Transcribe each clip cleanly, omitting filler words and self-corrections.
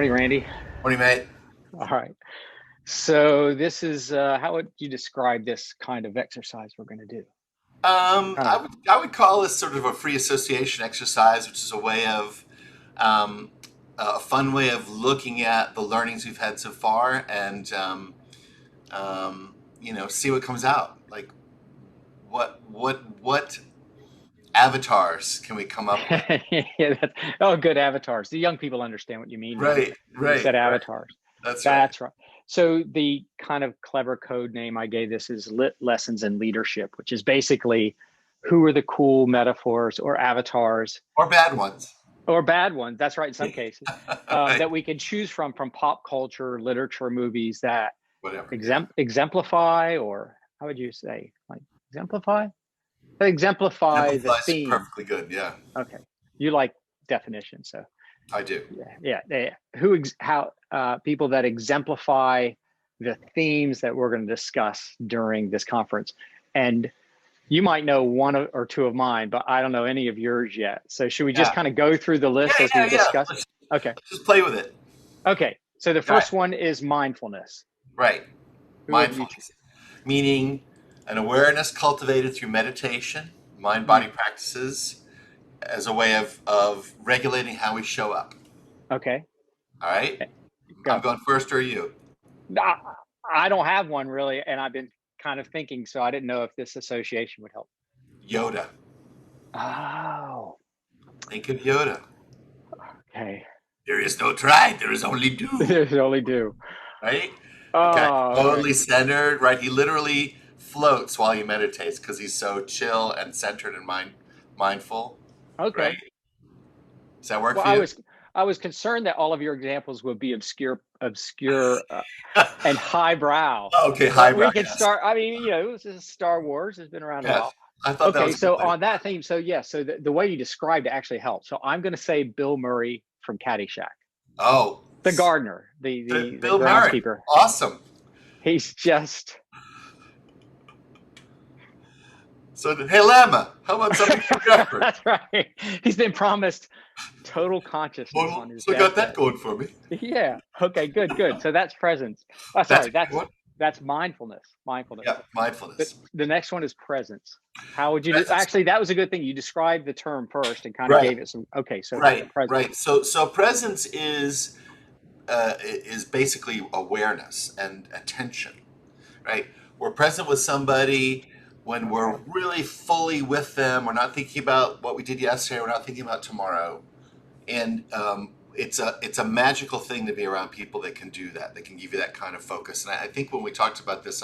Morning, Randy. What do you mate? All right. So this is how would you describe this kind of exercise we're going to do? Kind I of. would call this sort of a free association exercise, which is a way of um, a fun way of looking at the learnings we've had so far, and see what comes out. Like what avatars can we come up with? Yeah, oh, good avatars. The young people understand what you mean Right, when you said right. avatars. That's right. That's right. So the kind of clever code name I gave this is Lit Lessons in Leadership, which is basically who are the cool metaphors or avatars Or bad ones. or bad ones. That's right, in some cases, Right. that we can choose from pop culture, literature, movies that Whatever. Yeah. exemplify, or how would you say, like exemplify? Exemplify the Simplifies theme. perfectly good. Yeah, Okay, you like definition, so I do. yeah. How people that exemplify the themes that we're going to discuss during this conference, and you might know or two of mine, but I don't know any of yours yet. So should we just Yeah. kind of go through the list Yeah, as we yeah, yeah. discuss? Okay, Let's just play with it. okay. So the All right. first one is mindfulness. Right. Who have you? Mindfulness, meaning an awareness cultivated through meditation, mind Hmm, body practices as a way of regulating how we show up. okay, All right. I'm go. going first, or are you? I, I don't have one really, and I've been kind of thinking, so I didn't know if this association would help. Yoda. Oh, Think of Yoda. okay. There is no try, there is only do. There's only do. Right? Okay. Oh, okay. Totally centered, right? He literally floats while he meditates because he's so chill and centered and mindful, Okay. right? Does that work Well, for you? I was concerned that all of your examples would be obscure, and highbrow. Okay, But highbrow, we can yes. start. I mean, this is Star Wars. Has been around a Yes. while. I thought that Okay, was a good so thing. on that theme, so yes, so the way you described it actually helps. So I'm going to say Bill Murray from Caddyshack, Oh, the gardener, the Bill Murray. groundskeeper. Awesome. He's just So, hey, Llama, how about something for Jeffrey? that's right. He's been promised total consciousness on Well, his so I got that deathbed. going for me. Yeah. Okay. Good. So that's presence. Oh, That's a sorry. good one. That's mindfulness. Mindfulness. Yeah, The, mindfulness. the next one is presence. How would you do? Presence. Actually, that was a good thing. You described the term first and kind of Right, gave it some. Okay. So right, presence. right. So presence is basically awareness and attention, right? We're present with somebody when we're Okay. really fully with them. We're not thinking about what we did yesterday. We're not thinking about tomorrow. And it's a magical thing to be around people that can do that. That can give you that kind of focus. And I think when we talked about this,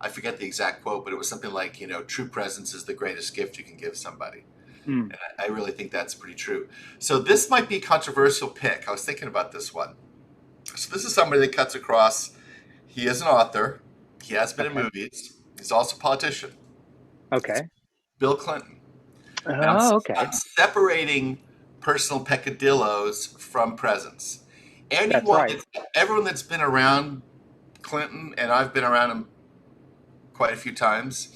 I forget the exact quote, but it was something like, true presence is the greatest gift you can give somebody. Hmm. And I really think that's pretty true. So this might be a controversial pick. I was thinking about this one. So this is somebody that cuts across. He is an author. He has been in Okay. movies. He's also a politician. It's Okay. Bill Clinton. And Oh, okay. I'm separating personal peccadillos from presence. That's Anyone, right. everyone that's been around Clinton, and I've been around him quite a few times,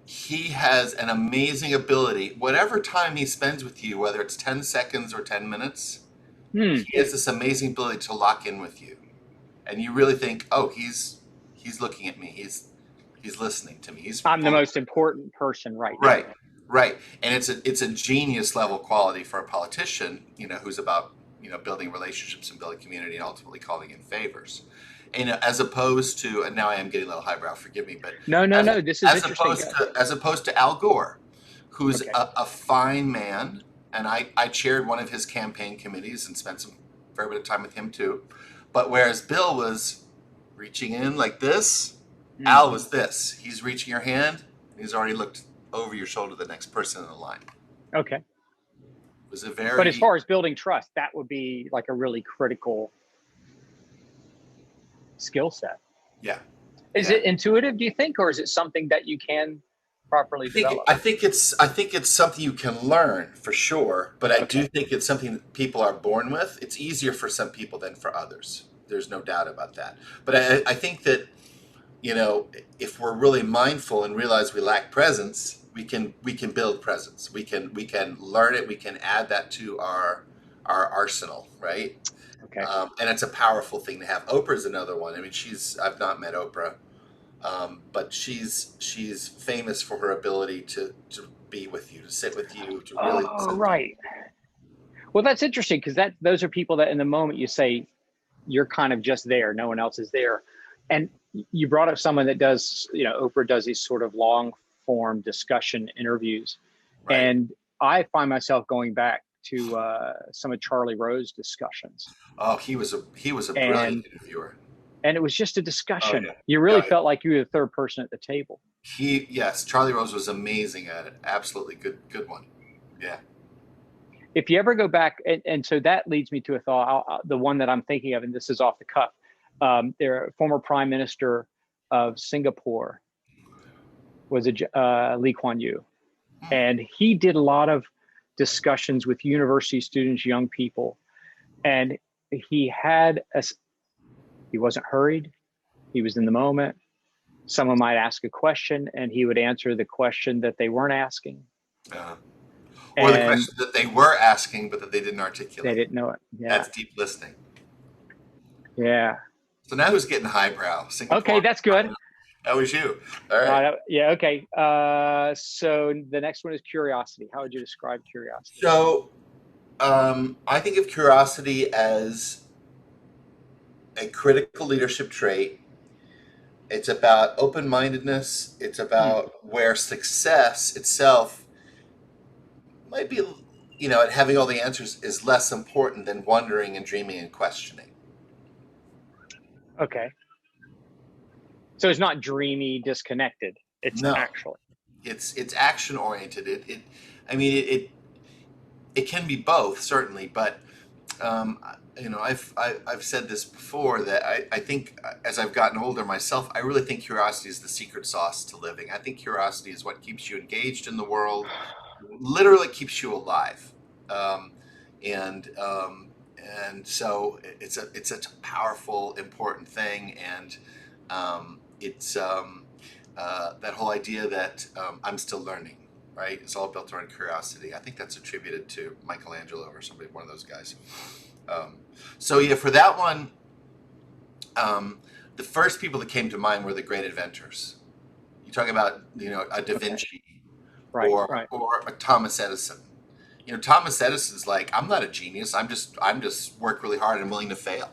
he has an amazing ability. Whatever time he spends with you, whether it's 10 seconds or 10 minutes, Hmm. he has this amazing ability to lock in with you. And you really think, oh, he's looking at me. He's listening to me. He's I'm the pulling. most important person right Right, now. right. And it's a genius level quality for a politician, who's about, building relationships and building community and ultimately calling in favors. And as opposed to, and now I am getting a little highbrow, forgive me, but No, no, as no. This is as interesting. opposed Go. to Al Gore, who's Okay. a fine man, and I chaired one of his campaign committees and spent some fair bit of time with him too. But whereas Bill was reaching in like this, Hmm. Al was this. He's reaching your hand, and he's already looked over your shoulder to the next person in the line. Okay. It was a But as very, far as building trust, that would be like a really critical skill set. yeah, Is yeah. it intuitive, do you think, or is it something that you can properly I think develop? I think it's something you can learn for sure, but I do Okay. think it's something that people are born with. It's easier for some people than for others. There's no doubt about that. But I think that, if we're really mindful and realize we lack presence, we can build presence. We can learn it. We can add that to our arsenal, right? Okay. And it's a powerful thing to have. Oprah's another one. I mean, I've not met Oprah, but she's famous for her ability to be with you, to sit with you, to really Oh, listen. right. Well, that's interesting because those are people that in the moment you say you're kind of just there, no one else is there. And you brought up someone that does, Oprah does these sort of long form discussion interviews. Right. And I find myself going back to some of Charlie Rose's discussions. Oh, he was a brilliant And interviewer. it was just a Oh discussion. yeah. You really Yeah. felt like you were the third person at the table. Yes, Charlie Rose was amazing at it. Absolutely good one. Yeah. If you ever go back, and so that leads me to a thought, the one that I'm thinking of, and this is off the cuff. Their former prime minister of Singapore was Lee Kuan Yew. Hmm. And he did a lot of discussions with university students, young people. And he he wasn't hurried. He was in the moment. Someone might ask a question and he would answer the question that they weren't asking. Uh, or the And question that they were asking, but that they didn't they articulate. didn't know it. Yeah. That's deep listening. Yeah. So now who's getting highbrow? Okay. Singapore. That's good. That was you. All right. Yeah. Okay. So the next one is curiosity. How would you describe curiosity? So I think of curiosity as a critical leadership trait. It's about open mindedness. It's Hmm. about where success itself might be, at having all the answers is less important than wondering and dreaming and questioning. Okay. So it's not dreamy, disconnected. It's No, actually. it's action oriented. I mean, it can be both certainly, but um, I've said this before that I think as I've gotten older myself, I really think curiosity is the secret sauce to living. I think curiosity is what keeps you engaged in the world, literally keeps you alive, um, and um, and so it's a powerful, important thing, and it's that whole idea that I'm still learning. Right, it's all built around curiosity. I think that's attributed to Michelangelo or somebody, one of those guys. Um, so yeah, for that one, um, the first people that came to mind were the great inventors. You talk about a Da Okay. Vinci Right. or Right. or a Thomas Edison. Thomas Edison's like, I'm not a genius. I'm just work really hard and I'm willing to fail.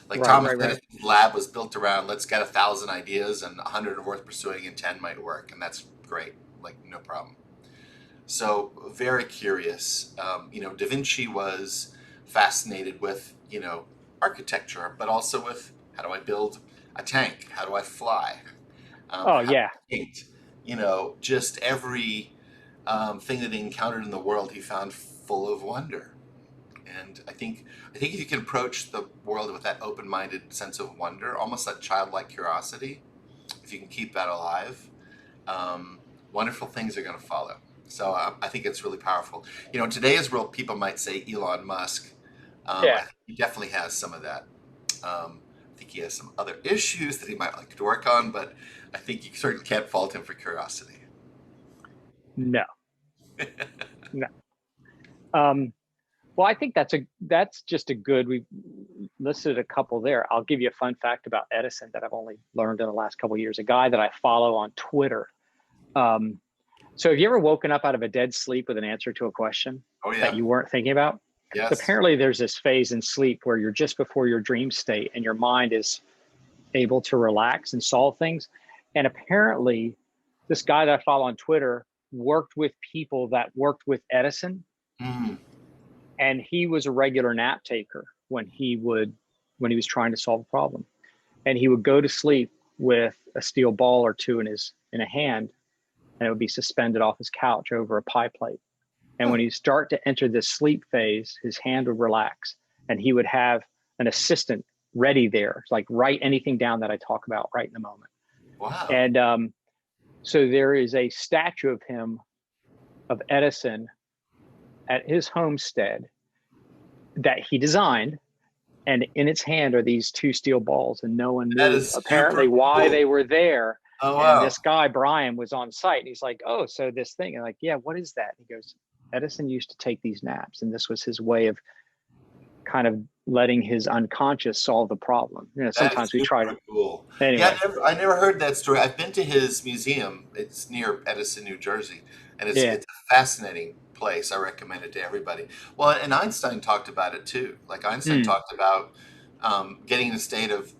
Like Right. Thomas Right. Right. Edison's lab was built around let's get 1,000 ideas and 100 are worth pursuing and 10 might work, and that's great. Like no problem. So very curious. Da Vinci was fascinated with architecture, but also with how do I build a tank? How do I fly? Oh, How do yeah. I paint? Just every thing that he encountered in the world, he found full of wonder. And I think if you can approach the world with that open-minded sense of wonder, almost that childlike curiosity, if you can keep that alive, wonderful things are going to follow. So I think it's really powerful. In today's world, people might say Elon Musk. I Yeah. think he definitely has some of that. I think he has some other issues that he might like to work on, but I think you certainly can't fault him for curiosity. No. No. Um, well, I think that's just a good. We've listed a couple there. I'll give you a fun fact about Edison that I've only learned in the last couple of years. A guy that I follow on Twitter. Um, so have you ever woken up out of a dead sleep with an answer to a question Oh that yeah, you weren't thinking about? So yes. apparently there's this phase in sleep where you're just before your dream state and your mind is able to relax and solve things. And apparently this guy that I follow on Twitter worked with people that worked with Edison, Mm, and he was a regular nap taker when he was trying to solve a problem. And he would go to sleep with a steel ball or two in a hand, and it would be suspended off his couch over a pie plate. And huh, when he start to enter this sleep phase, his hand would relax, and he would have an assistant ready there, like write anything down that I talk about right in the moment. wow. And so there is a statue of him, of Edison, at his homestead that he designed. And in its hand are these two steel balls, and no one That knew is super apparently why cool. they were there. Oh And wow. this guy, Brian, was on site. And he's like, oh, so this thing. And like, yeah, what is that? He goes, Edison used to take these naps, and this was his way of kind of letting his unconscious solve the problem. You know, That is sometimes we try super to, cool. Yeah, anyway. I never heard that story. I've been to his museum. It's near Edison, New Jersey, and Yeah. it's a fascinating place. I recommend it to everybody. Well, and Einstein talked about it too. Like Einstein Mm, talked about getting in a state of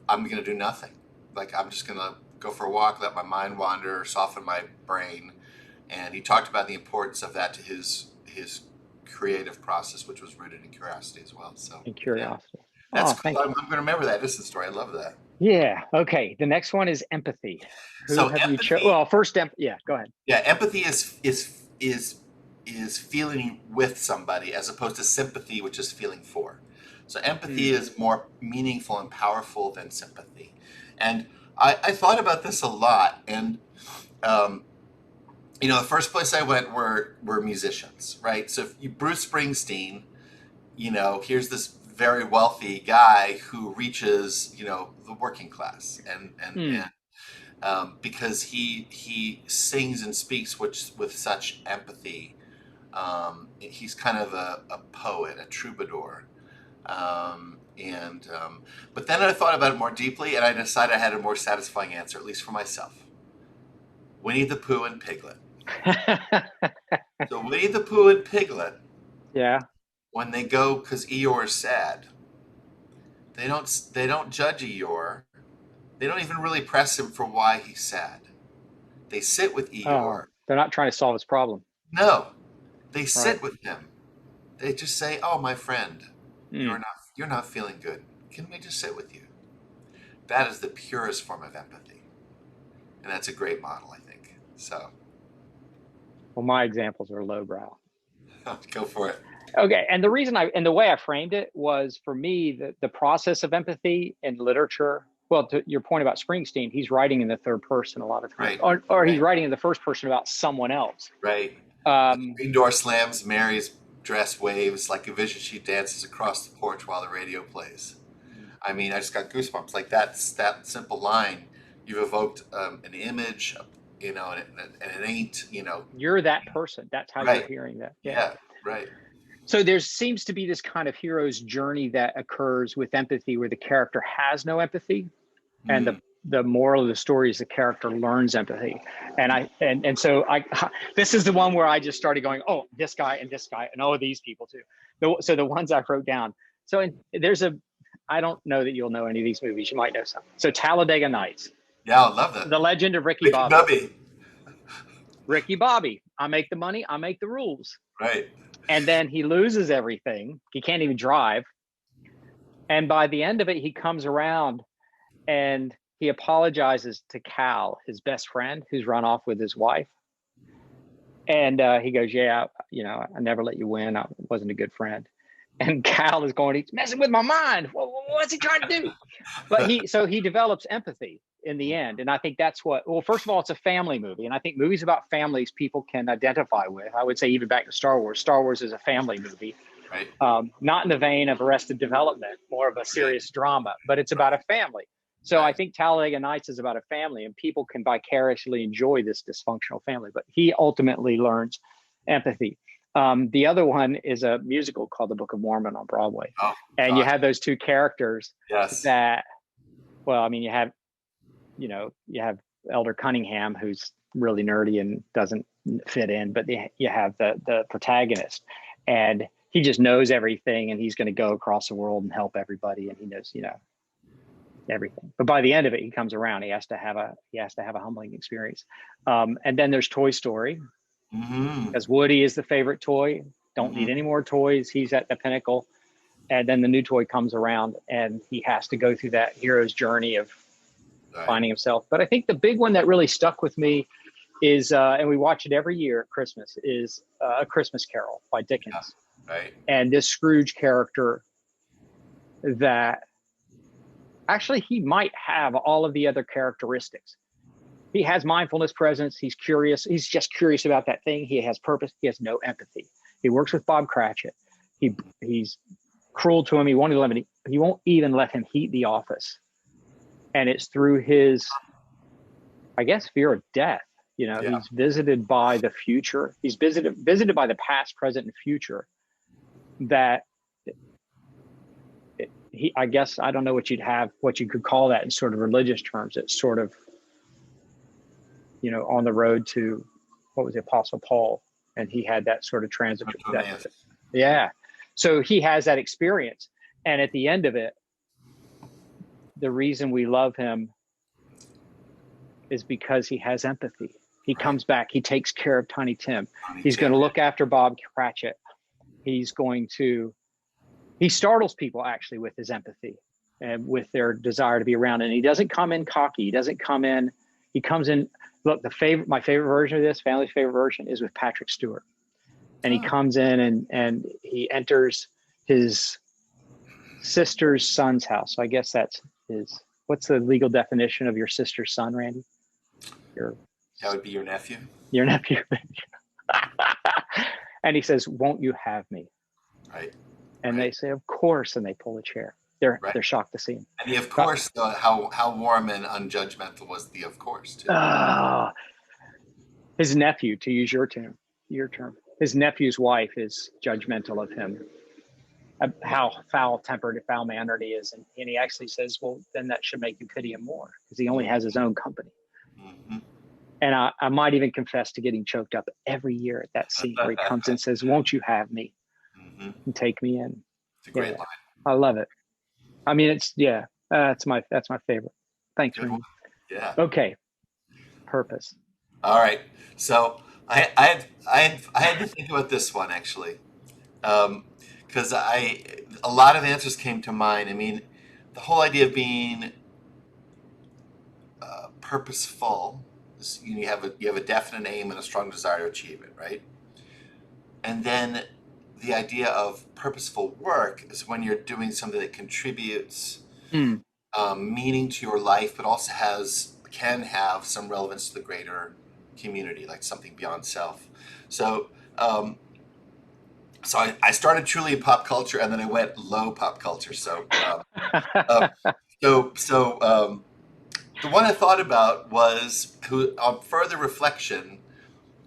I'm going to do nothing. Like I'm just going to go for a walk, let my mind wander, soften my brain, and he talked about the importance of that to his creative process, which was rooted in curiosity as well. So and yeah. curiosity. That's Oh, cool. thank you. I'm going to remember that Edison story. I love that. Yeah. Okay. The next one is empathy. Who So have you empathy, Well, first, yeah, go ahead. yeah, empathy is feeling with somebody as opposed to sympathy, which is feeling for. So empathy Mm, is more meaningful and powerful than sympathy. And I thought about this a lot. And um, the first place I went were musicians, right? So if you, Bruce Springsteen, here's this very wealthy guy who reaches, the working class, mm. because he sings and speaks with such empathy. He's kind of a poet, a troubadour. But then I thought about it more deeply, and I decided I had a more satisfying answer, at least for myself. Winnie the Pooh and Piglet. So Winnie the Pooh and Piglet, Yeah. when they go because Eeyore's sad, they don't judge Eeyore. They don't even really press him for why he's sad. They sit with Oh, Eeyore. they're not trying to solve his problem. No, they Right. sit with him. They just say, "Oh, my friend, Mm. you're not feeling good. Can we just sit with you?" That is the purest form of empathy, and that's a great model, I think. So, Well, my examples are lowbrow. go for it. Okay. And the way I framed it was, for me, the process of empathy in literature. Well, to your point about Springsteen, he's writing in the third person a lot of times, Right, or he's right, writing in the first person about someone else. right. The Um, green door slams. Mary's dress waves like a vision. She dances across the porch while the radio plays. I mean, I just got goosebumps. Like that simple line. You've evoked an image, and it ain't, you're that person. That's how you're right. hearing that. Yeah. Yeah, right. So there seems to be this kind of hero's journey that occurs with empathy, where the character has no empathy, and Mm. the moral of the story is the character learns empathy. And so I this is the one where I just started going, oh, this guy and oh, these people too. So the ones I wrote down. So I don't know that you'll know any of these movies. You might know some. So Talladega Nights, Yeah, I love that. The Legend of Ricky Ricky Bobby. Bobby. Ricky Bobby, I make the money, I make the rules. Right. And then he loses everything. He can't even drive. And by the end of it, he comes around and he apologizes to Cal, his best friend, who's run off with his wife. And he goes, yeah, I never let you win. I wasn't a good friend. And Cal is going, he's messing with my mind. What's he trying to do? But he develops empathy in the end. And I think well, first of all, it's a family movie. And I think movies about families people can identify with. I would say even back to Star Wars. Star Wars is a family movie. Right. Not in the vein of Arrested Development, more of a Right. serious drama, but it's about Right. a family. So I Right. think Talladega Nights is about a family, and people can vicariously enjoy this dysfunctional family. But he ultimately learns empathy. The other one is a musical called The Book of Mormon on Broadway, Oh and you gosh. have those two characters Yes. that, well, I mean, you have Elder Cunningham, who's really nerdy and doesn't fit in, but you have the protagonist, and he just knows everything, and he's going to go across the world and help everybody, and he knows everything. But by the end of it, he comes around. He has to have a humbling experience. And then there's Toy Story, Mm-hmm. because Woody is the favorite toy. Don't need any Mm-hmm. more toys. He's at the pinnacle. And then the new toy comes around, and he has to go through that hero's journey of Right. finding himself. But I think the big one that really stuck with me is, and we watch it every year at Christmas, is A Christmas Carol by Yeah. Dickens. Right. And this Scrooge character that actually he might have all of the other characteristics. He has mindfulness presence. He's curious. He's just curious about that thing. He has purpose. He has no empathy. He works with Bob Cratchit. He's cruel to him. He won't even let him heat the office. And it's through his, I guess, fear of death. Yeah. He's visited by the future. He's visited by the past, present, and future, that I guess, I don't know what you could call that in sort of religious terms. It's sort of, on the road to, what was the Apostle Paul, and he had that sort of transit. Yeah. So he has that experience. And at the end of it, the reason we love him is because he has empathy. He comes back. He takes care of Tiny Tim. He's going to look after Bob Cratchit. He startles people actually with his empathy and with their desire to be around. And he doesn't come in cocky. He comes in, look, my favorite version of this, family's favorite version, is with Patrick Stewart. And he comes in and he enters his sister's son's house. So I guess that's what's the legal definition of your sister's son, Randy? That would be your nephew. Your nephew. And he says, "Won't you have me?" Right. And they say, "Of course." And they pull a chair. They're shocked to see him. And he, of course, how warm and unjudgmental was the of course too. His nephew, to use your term, his nephew's wife is judgmental of him, how foul-tempered and foul-mannered he is. And he actually says, well, then that should make you pity him more, because he only has his own company. Mm-hmm. And I might even confess to getting choked up every year at that scene where he comes and says, "Won't you have me?" Mm-hmm. And take me in. It's a great line. I love it. I mean, that's my favorite. Thanks, Randy. Yeah. Okay. Purpose. All right. So I had to think about this one actually, because a lot of answers came to mind. I mean, the whole idea of being purposeful. You have a definite aim and a strong desire to achieve it, right? And then the idea of purposeful work is when you're doing something that contributes meaning to your life, but also can have some relevance to the greater community, like something beyond self. So, I started truly in pop culture, and then I went low pop culture. So, the one I thought about was, on further reflection,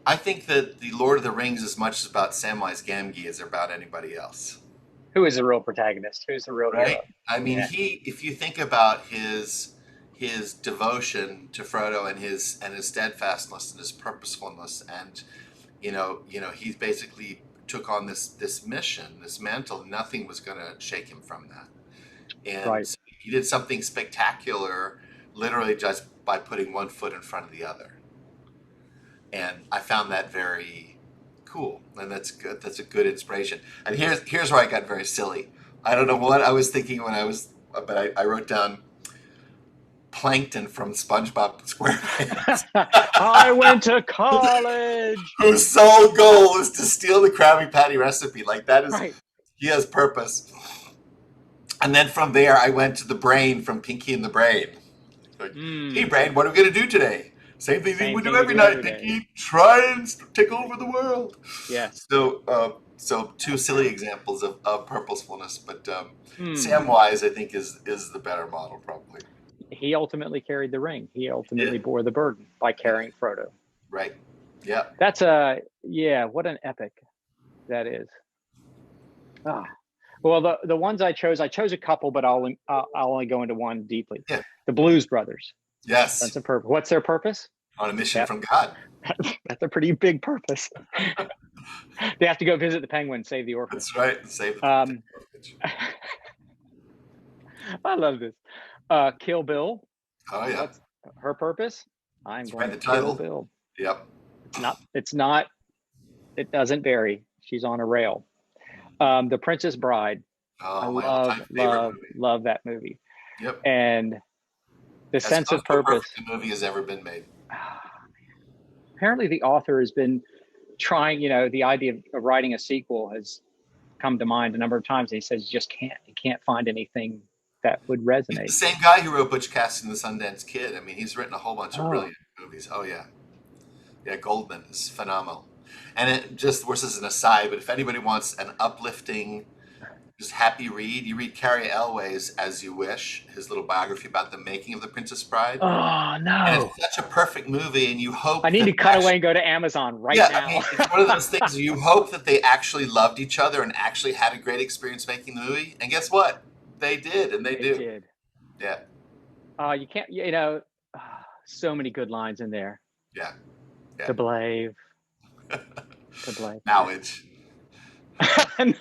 I think that the Lord of the Rings is much about Samwise Gamgee as about anybody else. Who is the real protagonist? Who's the real hero? I mean, if you think about his devotion to Frodo and his steadfastness and his purposefulness, and he basically took on this mission, this mantle. Nothing was going to shake him from that, and he did something spectacular, literally just by putting one foot in front of the other. And I found that very cool, and that's good. That's a good inspiration. And here's where I got very silly. I don't know what I was thinking but I wrote down Plankton from SpongeBob SquarePants. I went to college. Whose sole goal is to steal the Krabby Patty recipe. Like that is, he has purpose. And then from there, I went to the Brain from Pinky and the Brain. Like, hey, Brain, what are we going to do today? Same thing we do every night. Pinky, try and take over the world. Yes. So two silly examples of purposefulness, but Samwise, I think, is the better model, probably. He ultimately carried the ring. He ultimately bore the burden by carrying Frodo. Right. Yeah. That's what an epic that is. Well, the ones I chose a couple, but I'll only go into one deeply. Yeah. The Blues Brothers. Yes. That's a purpose. What's their purpose? On a mission from God. That's a pretty big purpose. They have to go visit the penguin, save the orphan. That's right. Save the orphanage. I love this. Kill Bill. Oh yeah. What's her purpose? I'm going to kill Bill. Yep. It's not. It doesn't vary. She's on a rail. The Princess Bride. Oh, I love that movie. Yep. And the sense of purpose. The movie has ever been made. Apparently, the author has been trying. The idea of writing a sequel has come to mind a number of times. He says he can't find anything that would resonate. He's the same guy who wrote Butch Cassidy and the Sundance Kid. I mean, he's written a whole bunch of brilliant movies. Oh yeah, Goldman is phenomenal. And it just works as an aside, but if anybody wants an uplifting, just happy read, you read Carrie Elway's As You Wish, his little biography about the making of The Princess Bride. Oh no! And it's such a perfect movie, and you hope I need to cut away and go to Amazon now. I mean, it's one of those things. You hope that they actually loved each other and actually had a great experience making the movie. And guess what? They did, and they They do. did. Yeah, You can't, so many good lines in there. yeah, yeah. To blave, to blave. Marriage,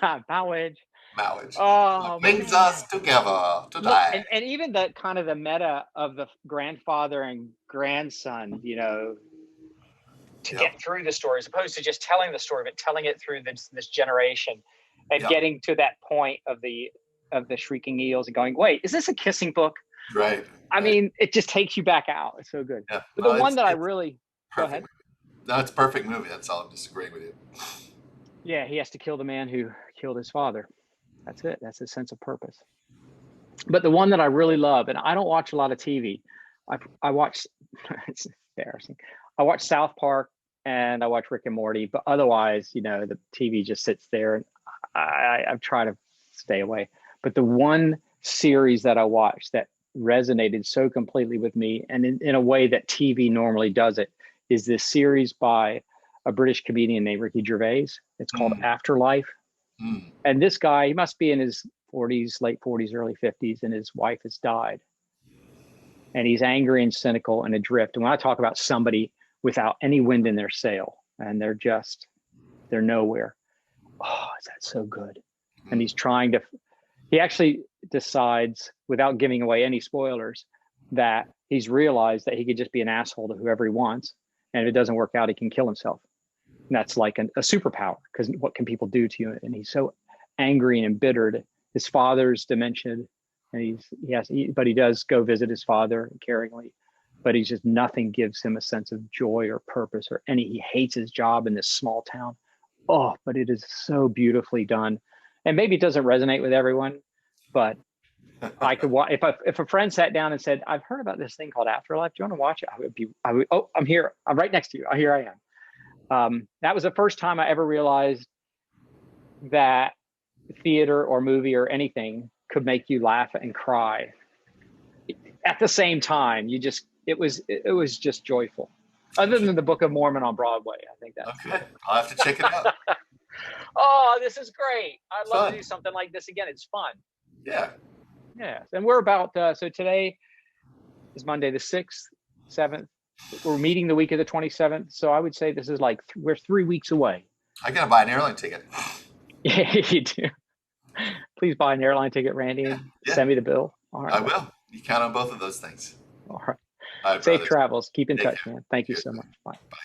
Not knowledge. marriage. Oh Brings man. us together Look, today. and even the kind of the meta of the grandfather and grandson, to get Yep, through the story, as opposed to just telling the story, but telling it through this generation, and yep, getting to that point of the shrieking eels and going, wait, is this a kissing book? right, I right. mean, it just takes you back out. It's so good. Yeah, But the well, one that I it's really go perfect ahead. movie. No, it's a perfect movie. That's all. I'm disagreeing with you. Yeah, he has to kill the man who killed his father. That's it. That's his sense of purpose. But the one that I really love, and I don't watch a lot of TV. I watch. It's embarrassing. I watch South Park and I watch Rick and Morty, but otherwise, the TV just sits there, and I've tried to stay away. But the one series that I watched that resonated so completely with me, and in a way that TV normally does it, is this series by a British comedian named Ricky Gervais. It's called Mm, Afterlife. mm, And this guy, he must be in his 40s, late 40s, early 50s, and his wife has died. And he's angry and cynical and adrift. And when I talk about somebody without any wind in their sail, and they're nowhere. Oh, is that so good? And mm. he actually decides, without giving away any spoilers, that he's realized that he could just be an asshole to whoever he wants. And if it doesn't work out, he can kill himself. And that's like a superpower, because what can people do to you? And he's so angry and embittered. His father's dementia, and but he does go visit his father caringly, but he's just, nothing gives him a sense of joy or purpose he hates his job in this small town. Oh, but it is so beautifully done. And maybe it doesn't resonate with everyone, but I could watch if a friend sat down and said, "I've heard about this thing called Afterlife. Do you want to watch it?" I would. Oh, I'm here. I'm right next to you. Here I am. That was the first time I ever realized that theater or movie or anything could make you laugh and cry at the same time. It was just joyful. Other than the Book of Mormon on Broadway, I think that's Okay, I'll have to check it out. Oh, this is great. I'd love to Fun. do something like this again. It's fun. Yeah. Yeah. And we're about so today is Monday the 6th, 7th. We're meeting the week of the 27th. So I would say this is like we're 3 weeks away. I gotta buy an airline ticket. Yeah, you do. Please buy an airline ticket, Randy, Yeah, and yeah, send me the bill. All I right. will. You count on both of those things. All right. All right, Safe brothers. travels. Keep in Take touch, care. man. Thank you You so too. much. Bye. Bye.